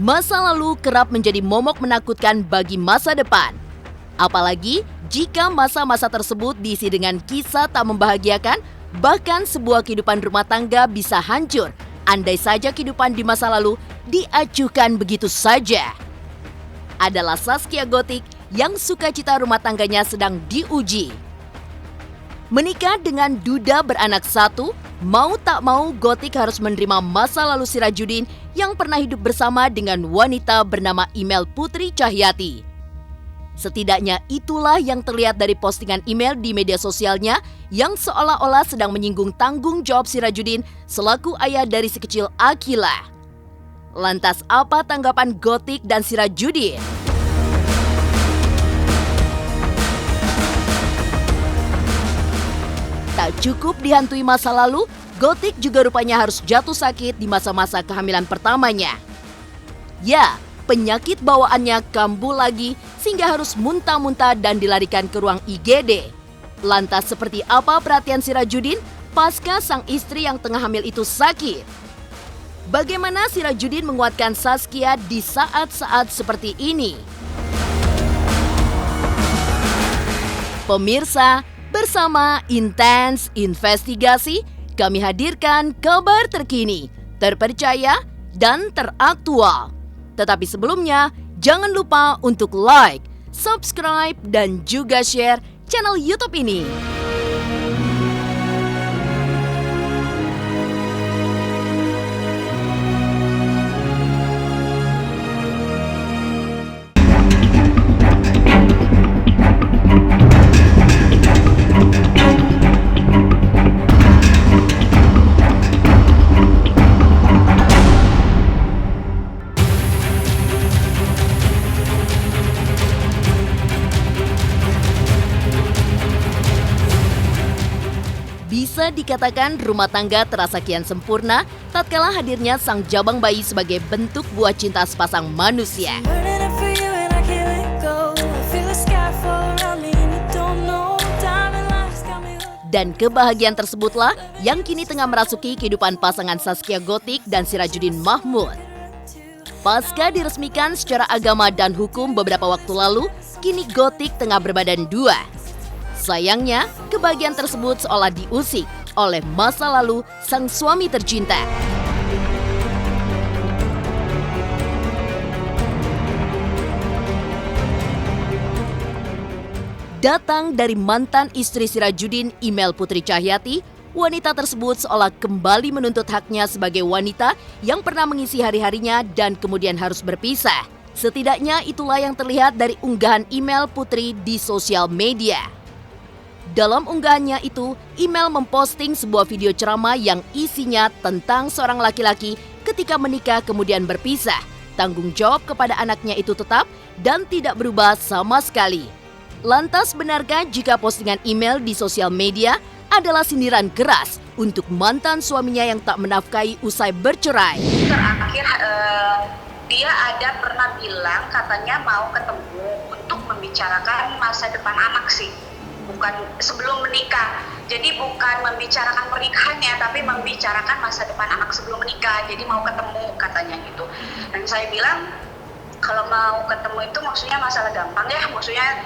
Masa lalu kerap menjadi momok menakutkan bagi masa depan. Apalagi jika masa-masa tersebut diisi dengan kisah tak membahagiakan, bahkan sebuah kehidupan rumah tangga bisa hancur andai saja kehidupan di masa lalu diacuhkan begitu saja. Adalah Zaskia Gotik yang sukacita rumah tangganya sedang diuji. Menikah dengan duda beranak satu, mau tak mau Gotik harus menerima masa lalu Sirajudin yang pernah hidup bersama dengan wanita bernama Email Putri Cahyati. Setidaknya itulah yang terlihat dari postingan Email di media sosialnya yang seolah-olah sedang menyinggung tanggung jawab Sirajudin selaku ayah dari si kecil Akila. Lantas apa tanggapan Gotik dan Sirajudin? Tak cukup dihantui masa lalu, Gotik juga rupanya harus jatuh sakit di masa-masa kehamilan pertamanya. Ya, penyakit bawaannya kambuh lagi sehingga harus muntah-muntah dan dilarikan ke ruang IGD. Lantas seperti apa perhatian Sirajudin pasca sang istri yang tengah hamil itu sakit? Bagaimana Sirajudin menguatkan Zaskia di saat-saat seperti ini? Pemirsa, bersama Intens Investigasi, kami hadirkan kabar terkini, terpercaya, dan teraktual. Tetapi sebelumnya, jangan lupa untuk like, subscribe, dan juga share channel YouTube ini. Bisa dikatakan rumah tangga terasa kian sempurna tatkala hadirnya sang jabang bayi sebagai bentuk buah cinta sepasang manusia. Dan kebahagiaan tersebutlah yang kini tengah merasuki kehidupan pasangan Zaskia Gotik dan Sirajudin Mahmud. Pasca diresmikan secara agama dan hukum beberapa waktu lalu, kini Gotik tengah berbadan dua. Sayangnya, kebahagiaan tersebut seolah diusik oleh masa lalu sang suami tercinta. Datang dari mantan istri Sirajudin, Email Putri Cahyati, wanita tersebut seolah kembali menuntut haknya sebagai wanita yang pernah mengisi hari-harinya dan kemudian harus berpisah. Setidaknya itulah yang terlihat dari unggahan Email Putri di sosial media. Dalam unggahannya itu, Email memposting sebuah video ceramah yang isinya tentang seorang laki-laki ketika menikah kemudian berpisah. Tanggung jawab kepada anaknya itu tetap dan tidak berubah sama sekali. Lantas benarkah jika postingan Email di sosial media adalah sindiran keras untuk mantan suaminya yang tak menafkahi usai bercerai? Terakhir dia ada pernah bilang katanya mau ketemu untuk membicarakan masa depan anak sih. Bukan sebelum menikah, jadi bukan membicarakan pernikahannya, tapi membicarakan masa depan anak sebelum menikah. Jadi mau ketemu katanya gitu. Dan saya bilang kalau mau ketemu itu maksudnya masalah gampang ya, maksudnya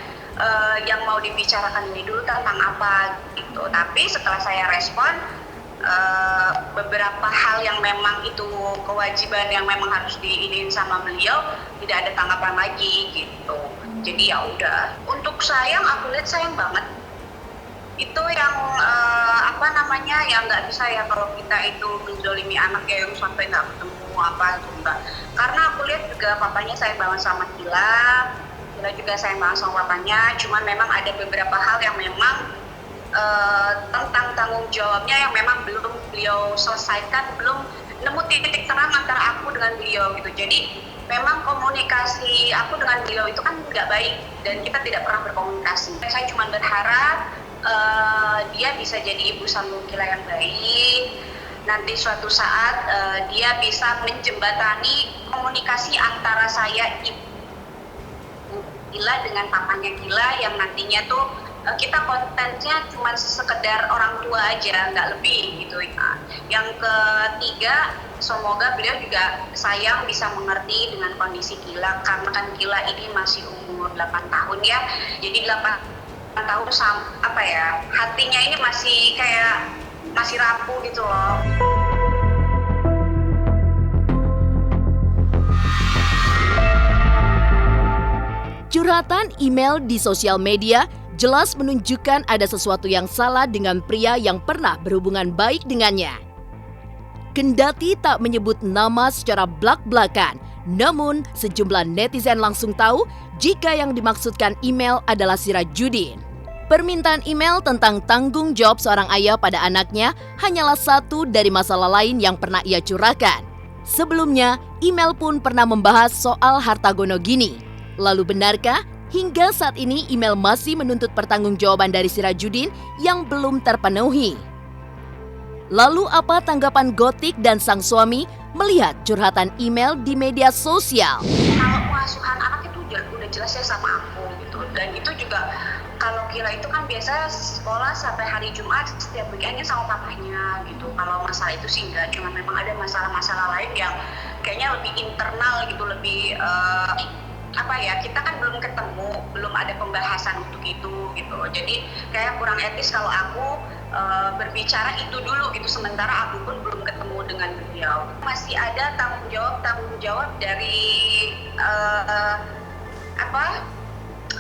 yang mau dibicarakan ini dulu tentang apa gitu. Tapi setelah saya respon beberapa hal yang memang itu kewajiban yang memang harus diinin sama beliau, tidak ada tanggapan lagi gitu. Jadi ya udah, untuk sayang aku lihat sayang banget. Itu yang yang nggak bisa ya kalau kita itu menzolimi anak yang sampai nggak ketemu apa itu enggak. Karena aku lihat juga papanya sayang banget sama Gila juga sayang banget sama papanya. Cuman memang ada beberapa hal yang memang tentang tanggung jawabnya yang memang belum beliau selesaikan, belum nemu titik terang antara aku dengan beliau gitu. Jadi memang komunikasi aku dengan beliau itu kan nggak baik dan kita tidak pernah berkomunikasi. Saya cuma berharap dia bisa jadi ibu sambung Gila yang baik. Nanti suatu saat dia bisa menjembatani komunikasi antara saya ibu Gila dengan papanya Gila yang nantinya tuh kita kontennya cuma sekedar orang tua aja, nggak lebih gitu. Yang ketiga, semoga beliau juga sayang bisa mengerti dengan kondisi Gila, karena kan Gila ini masih umur 8 tahun ya. Jadi 8 tahun hatinya ini masih rapuh gitu loh. Curhatan email di sosial media jelas menunjukkan ada sesuatu yang salah dengan pria yang pernah berhubungan baik dengannya. Kendati tak menyebut nama secara blak-blakan, namun sejumlah netizen langsung tahu jika yang dimaksudkan email adalah Sirajuddin. Permintaan email tentang tanggung jawab seorang ayah pada anaknya hanyalah satu dari masalah lain yang pernah ia curahkan. Sebelumnya, email pun pernah membahas soal harta gono gini. Lalu benarkah hingga saat ini email masih menuntut pertanggungjawaban dari Sirajuddin yang belum terpenuhi? Lalu apa tanggapan Gotik dan sang suami melihat curhatan email di media sosial? Kalau pengasuhan anak itu udah jelas ya sama aku gitu. Dan itu juga kalau Gila itu kan biasa sekolah sampai hari Jumat setiap weekendnya sama papanya gitu. Kalau masalah itu sih enggak, cuma memang ada masalah-masalah lain yang kayaknya lebih internal gitu, lebih kita kan belum ketemu, belum ada pembahasan untuk itu gitu. Jadi kayak kurang etis kalau aku berbicara itu dulu gitu, sementara aku pun belum ketemu dengan beliau. Masih ada tanggung jawab dari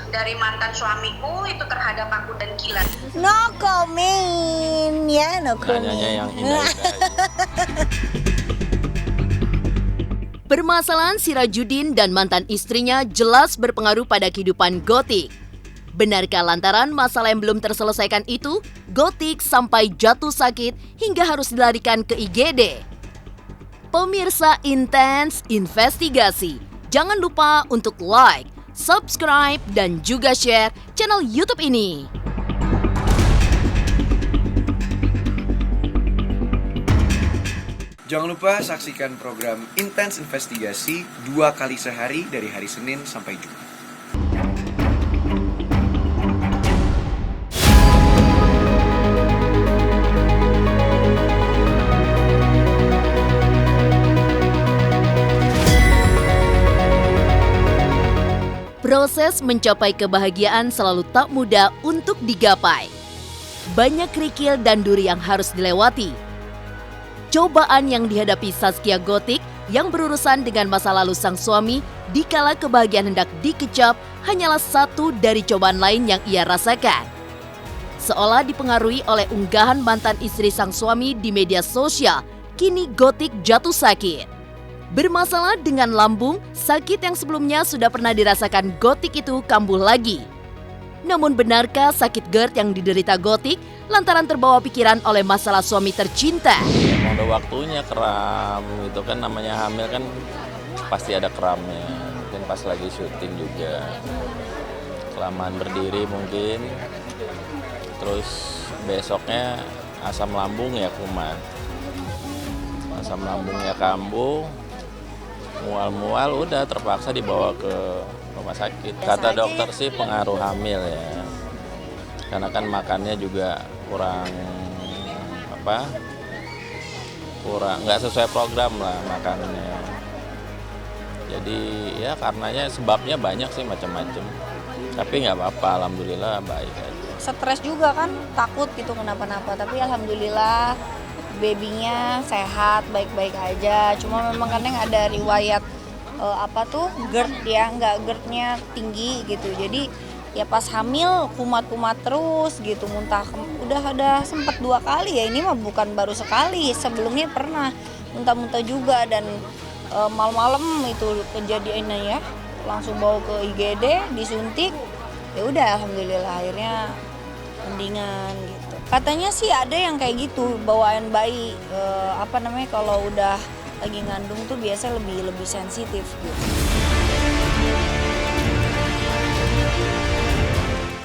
dari mantan suamiku itu terhadap aku dan Gila. No comment ya, no comment. Nanyanya yang indah-indah. Permasalahan Sirajuddin dan mantan istrinya jelas berpengaruh pada kehidupan Gotik. Benarkah lantaran masalah yang belum terselesaikan itu, Gotik sampai jatuh sakit hingga harus dilarikan ke IGD? Pemirsa Intens Investigasi, jangan lupa untuk like, subscribe, dan juga share channel YouTube ini. Jangan lupa saksikan program Intens Investigasi 2 kali sehari dari hari Senin sampai Jumat. Proses mencapai kebahagiaan selalu tak mudah untuk digapai. Banyak kerikil dan duri yang harus dilewati. Cobaan yang dihadapi Zaskia Gotik yang berurusan dengan masa lalu sang suami dikala kebahagiaan hendak dikecap hanyalah satu dari cobaan lain yang ia rasakan. Seolah dipengaruhi oleh unggahan mantan istri sang suami di media sosial, kini Gotik jatuh sakit. Bermasalah dengan lambung, sakit yang sebelumnya sudah pernah dirasakan Gotik itu kambuh lagi. Namun benarkah sakit GERD yang diderita Gotik lantaran terbawa pikiran oleh masalah suami tercinta? Emang udah waktunya kram, itu kan namanya hamil kan pasti ada kramnya. Mungkin pas lagi syuting juga. Kelamaan berdiri mungkin. Terus besoknya asam lambung ya kumat. Asam lambungnya kambuh. Mual-mual udah terpaksa dibawa ke rumah sakit. Kata dokter sih pengaruh hamil ya. Karena kan makannya juga kurang nggak sesuai program lah makannya. Jadi ya karenanya sebabnya banyak sih macam-macam. Tapi nggak apa-apa, alhamdulillah baik aja. Stres juga kan, takut gitu kenapa-napa. Tapi alhamdulillah babynya sehat, baik-baik aja. Cuma memang kadang ada riwayat GERD ya, GERD-nya tinggi gitu. Jadi ya pas hamil kumat-kumat terus gitu, muntah. Udah ada sempat 2 kali ya, ini mah bukan baru sekali. Sebelumnya pernah muntah-muntah juga dan malam-malam itu kejadiannya ya. Langsung bawa ke IGD, disuntik. Ya udah alhamdulillah akhirnya mendingan gitu. Katanya sih ada yang kayak gitu, bawaan bayi kalau udah lagi ngandung tuh biasa lebih sensitif gitu.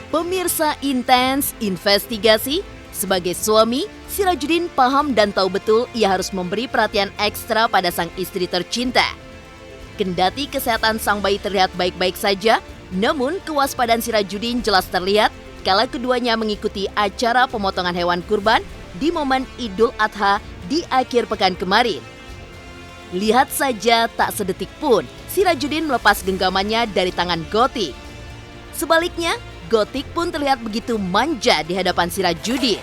Pemirsa Intens Investigasi, sebagai suami, Sirajuddin paham dan tahu betul ia harus memberi perhatian ekstra pada sang istri tercinta. Kendati kesehatan sang bayi terlihat baik-baik saja, namun kewaspadaan Sirajuddin jelas terlihat kala keduanya mengikuti acara pemotongan hewan kurban di momen Idul Adha di akhir pekan kemarin. Lihat saja tak sedetik pun Sirajudin melepas genggamannya dari tangan Gotik. Sebaliknya, Gotik pun terlihat begitu manja di hadapan Sirajudin.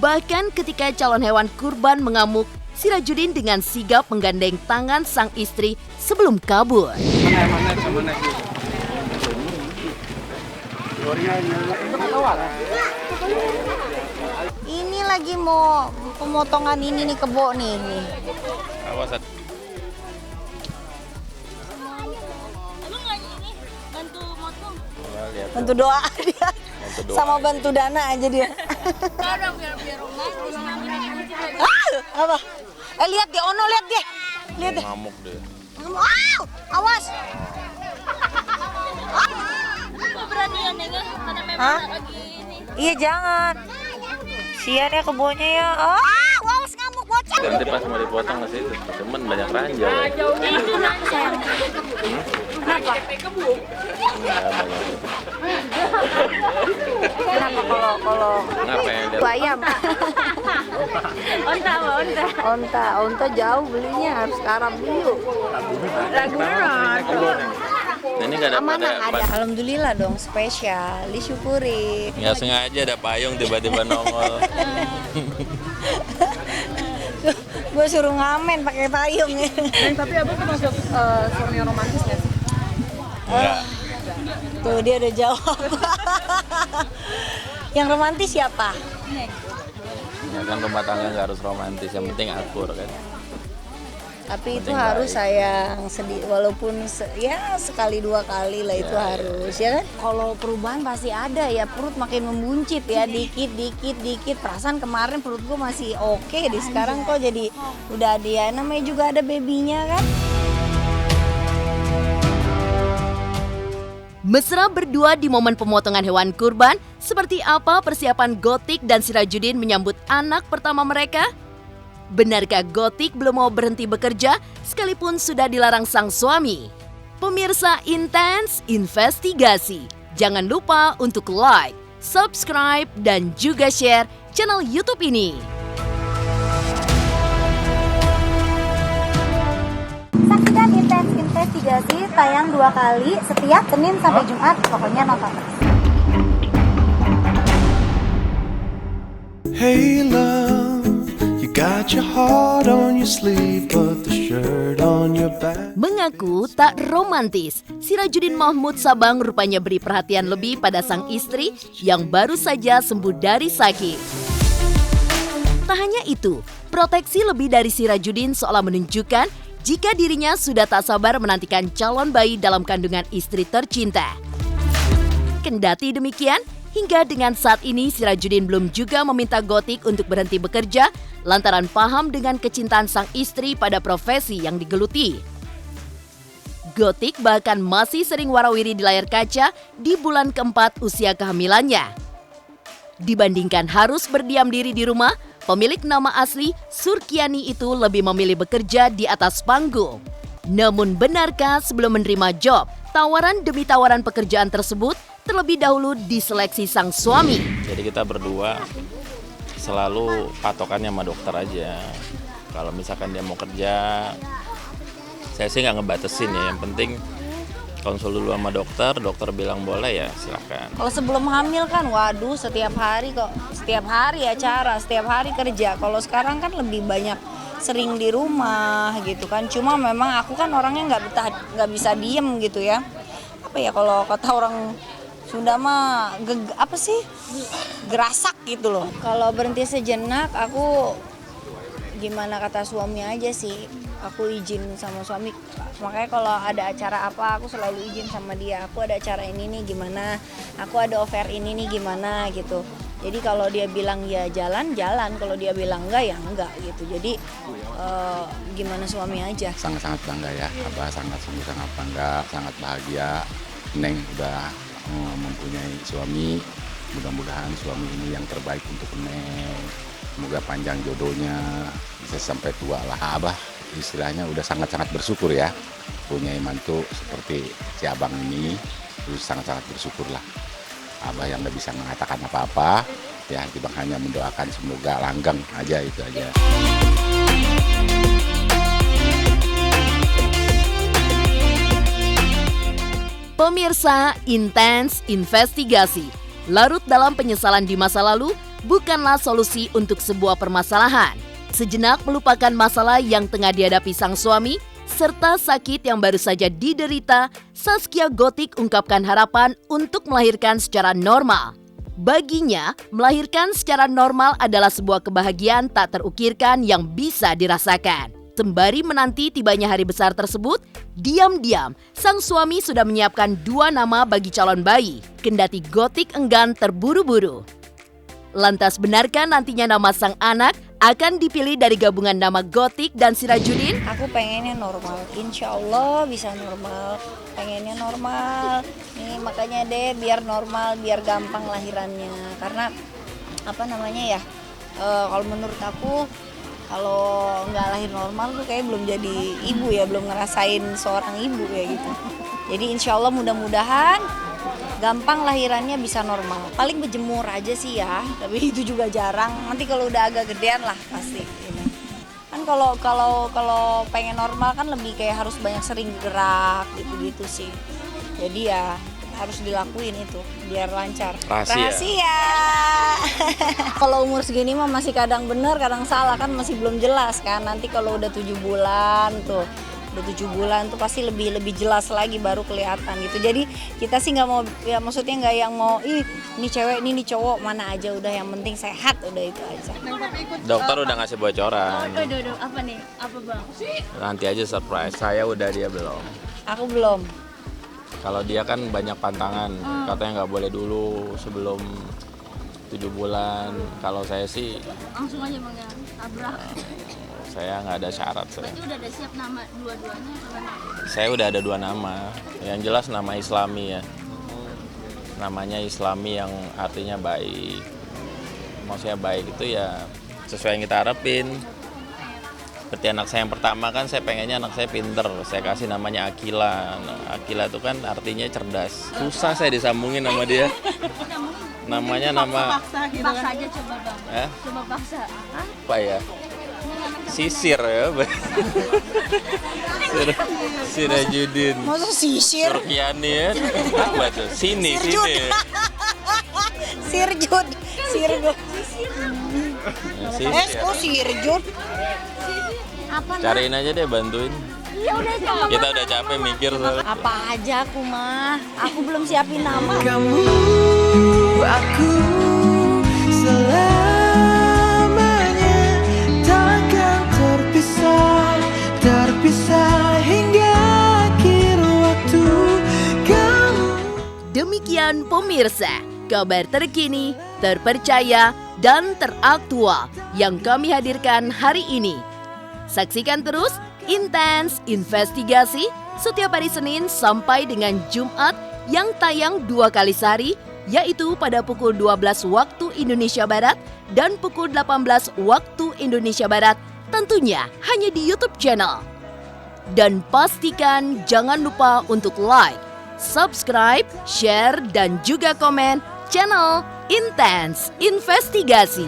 Bahkan ketika calon hewan kurban mengamuk, Sirajudin dengan sigap menggandeng tangan sang istri sebelum kabur. Ini lagi mau pemotongan ini nih kebo nih. Awas. Bantu doa dia. Sama bantu dana aja dia. Apa? Lihat deh, Ono lihat deh. Lihat deh. Ngamuk deh. Awas. Beranian ya, karena memang Hah? lagi ini. Iya jangan. Sian ya kebonya ya. Awas ngamuk bocah. Nanti pas mau dipotong ke situ, cuman banyak ranjau. Kenapa? Ya, banyak. Kenapa kalau Ngapain dia? ayam? Onta jauh belinya harus Arab dulu. Ini nggak ada Amanah ada. Alhamdulillah dong spesial, disyukuri. Nggak sengaja ada payung tiba-tiba nongol. Gue suruh ngamen pakai payung. Tapi abang termasuk suami yang romantis nggak sih? Enggak. Tuh dia udah jawab. Yang romantis siapa? Ya kan rumah tangga nggak harus romantis, yang penting akur kan. Tapi itu Penting harus baik. sayang sedih, walaupun ya sekali dua kali lah itu harus ya kan. Kalau perubahan pasti ada ya, perut makin membuncit ya, dikit. Perasaan kemarin perut gue masih oke, di sekarang kok jadi udah dia namanya juga ada babynya kan. Mesra berdua di momen pemotongan hewan kurban, seperti apa persiapan Gotik dan Sirajudin menyambut anak pertama mereka? Benarkah Gotik belum mau berhenti bekerja sekalipun sudah dilarang sang suami? Pemirsa Intens Investigasi, jangan lupa untuk like, subscribe, dan juga share channel YouTube ini. Saksikan Intens Investigasi tayang 2 kali setiap Senin sampai Jumat, pokoknya nonton terus. Hey love, you got your heart on your sleeve, but the shirt on your back. Mengaku tak romantis, Sirajudin Mahmud Sabang rupanya beri perhatian lebih pada sang istri yang baru saja sembuh dari sakit. Tak hanya itu, proteksi lebih dari Sirajudin seolah menunjukkan jika dirinya sudah tak sabar menantikan calon bayi dalam kandungan istri tercinta. Kendati demikian, hingga dengan saat ini Sirajudin belum juga meminta Gotik untuk berhenti bekerja lantaran paham dengan kecintaan sang istri pada profesi yang digeluti. Gotik bahkan masih sering warawiri di layar kaca di bulan keempat usia kehamilannya. Dibandingkan harus berdiam diri di rumah, pemilik nama asli Surkiani itu lebih memilih bekerja di atas panggung. Namun benarkah sebelum menerima job, tawaran demi tawaran pekerjaan tersebut terlebih dahulu diseleksi sang suami? Jadi kita berdua selalu patokannya sama dokter aja. Kalau misalkan dia mau kerja, saya sih nggak ngebatasin ya. Yang penting konsul dulu sama dokter, dokter bilang boleh ya silakan. Kalau sebelum hamil kan, waduh setiap hari acara, setiap hari kerja. Kalau sekarang kan lebih banyak sering di rumah gitu kan. Cuma memang aku kan orangnya nggak bisa diem gitu ya. Apa ya kalau kata orang Sunda mah gerasak gitu loh. Kalau berhenti sejenak aku gimana kata suami aja sih. Aku izin sama suami. Makanya kalau ada acara apa aku selalu izin sama dia. Aku ada acara ini nih gimana. Aku ada offer ini nih gimana gitu. Jadi kalau dia bilang ya jalan, kalau dia bilang enggak ya enggak gitu. Jadi gimana suami aja. Sangat-sangat bangga ya, Abah sangat bangga, sangat bahagia. Neng udah mempunyai suami, mudah-mudahan suami ini yang terbaik untuk Neng. Semoga panjang jodohnya, bisa sampai tua lah Abah. Istilahnya udah sangat-sangat bersyukur ya, punya mantu seperti si abang ini, terus sangat-sangat bersyukur lah. Abah yang nggak bisa mengatakan apa-apa, ya kita hanya mendoakan semoga langgeng aja, itu aja. Pemirsa, Intens Investigasi, larut dalam penyesalan di masa lalu bukanlah solusi untuk sebuah permasalahan. Sejenak melupakan masalah yang tengah dihadapi sang suami, serta sakit yang baru saja diderita, Zaskia Gotik ungkapkan harapan untuk melahirkan secara normal. Baginya, melahirkan secara normal adalah sebuah kebahagiaan tak terukirkan yang bisa dirasakan. Sembari menanti tibanya hari besar tersebut, diam-diam sang suami sudah menyiapkan 2 nama bagi calon bayi, kendati Gotik enggan terburu-buru. Lantas benarkah nantinya nama sang anak akan dipilih dari gabungan nama Gotik dan Sirajudin? Aku pengennya normal, insya Allah bisa normal, pengennya normal. Nih makanya deh biar normal, biar gampang lahirannya. Karena kalau menurut aku kalau nggak lahir normal tuh kayak belum jadi ibu ya, belum ngerasain seorang ibu ya gitu. Jadi insya Allah mudah-mudahan gampang lahirannya bisa normal. Paling berjemur aja sih ya, tapi itu juga jarang. Nanti kalau udah agak gedean lah pasti. Gitu. Kan kalau pengen normal kan lebih kayak harus banyak sering gerak gitu-gitu sih. Jadi ya harus dilakuin itu biar lancar. Rahasia. Kalau umur segini mah masih kadang bener, kadang salah kan masih belum jelas kan. Nanti kalau udah 7 bulan tuh. Udah 7 bulan tuh pasti lebih jelas lagi baru kelihatan gitu. Jadi kita sih nggak mau, ya maksudnya nggak yang mau ini cewek ini cowok, mana aja udah yang penting sehat, udah itu aja. Dokter udah ngasih bocoran. Apa nih? Apa bang? Nanti aja surprise. Saya udah, dia belum. Aku belum. Kalau dia kan banyak pantangan, katanya nggak boleh dulu sebelum 7 bulan. Kalau saya sih Langsung aja bang ya, tabrak. Saya nggak ada syarat. Berarti udah ada siap nama dua-duanya? Saya udah ada 2 nama. Yang jelas nama Islami ya. Namanya Islami yang artinya baik. Maksudnya baik itu ya sesuai yang kita harapin. Seperti anak saya yang pertama kan saya pengennya anak saya pinter. Saya kasih namanya Akila. Nah, Akila itu kan artinya cerdas. Susah saya disambungin sama dia. Namanya nama... Paksa aja coba bang. Coba paksa. Apa ya? Sisir ya. Sirajudin. Masa sisir? Surkiani ya. Apa tuh? Sini. Sirjud. Sirjud. Sirjud. Cariin aja deh, bantuin. Iya udah coba. Kita udah capek mikir soalnya. Apa aja aku mah. Aku belum siapin nama. Kamu, aku selamanya takkan terpisah hingga akhir waktu. Kamu. Demikian pemirsa, kabar terkini, terpercaya, dan teraktual yang kami hadirkan hari ini. Saksikan terus Intens Investigasi setiap hari Senin sampai dengan Jumat yang tayang 2 kali sehari, yaitu pada pukul 12 waktu Indonesia Barat dan pukul 18 waktu Indonesia Barat, tentunya hanya di YouTube channel. Dan pastikan jangan lupa untuk like, subscribe, share, dan juga komen channel Intens Investigasi.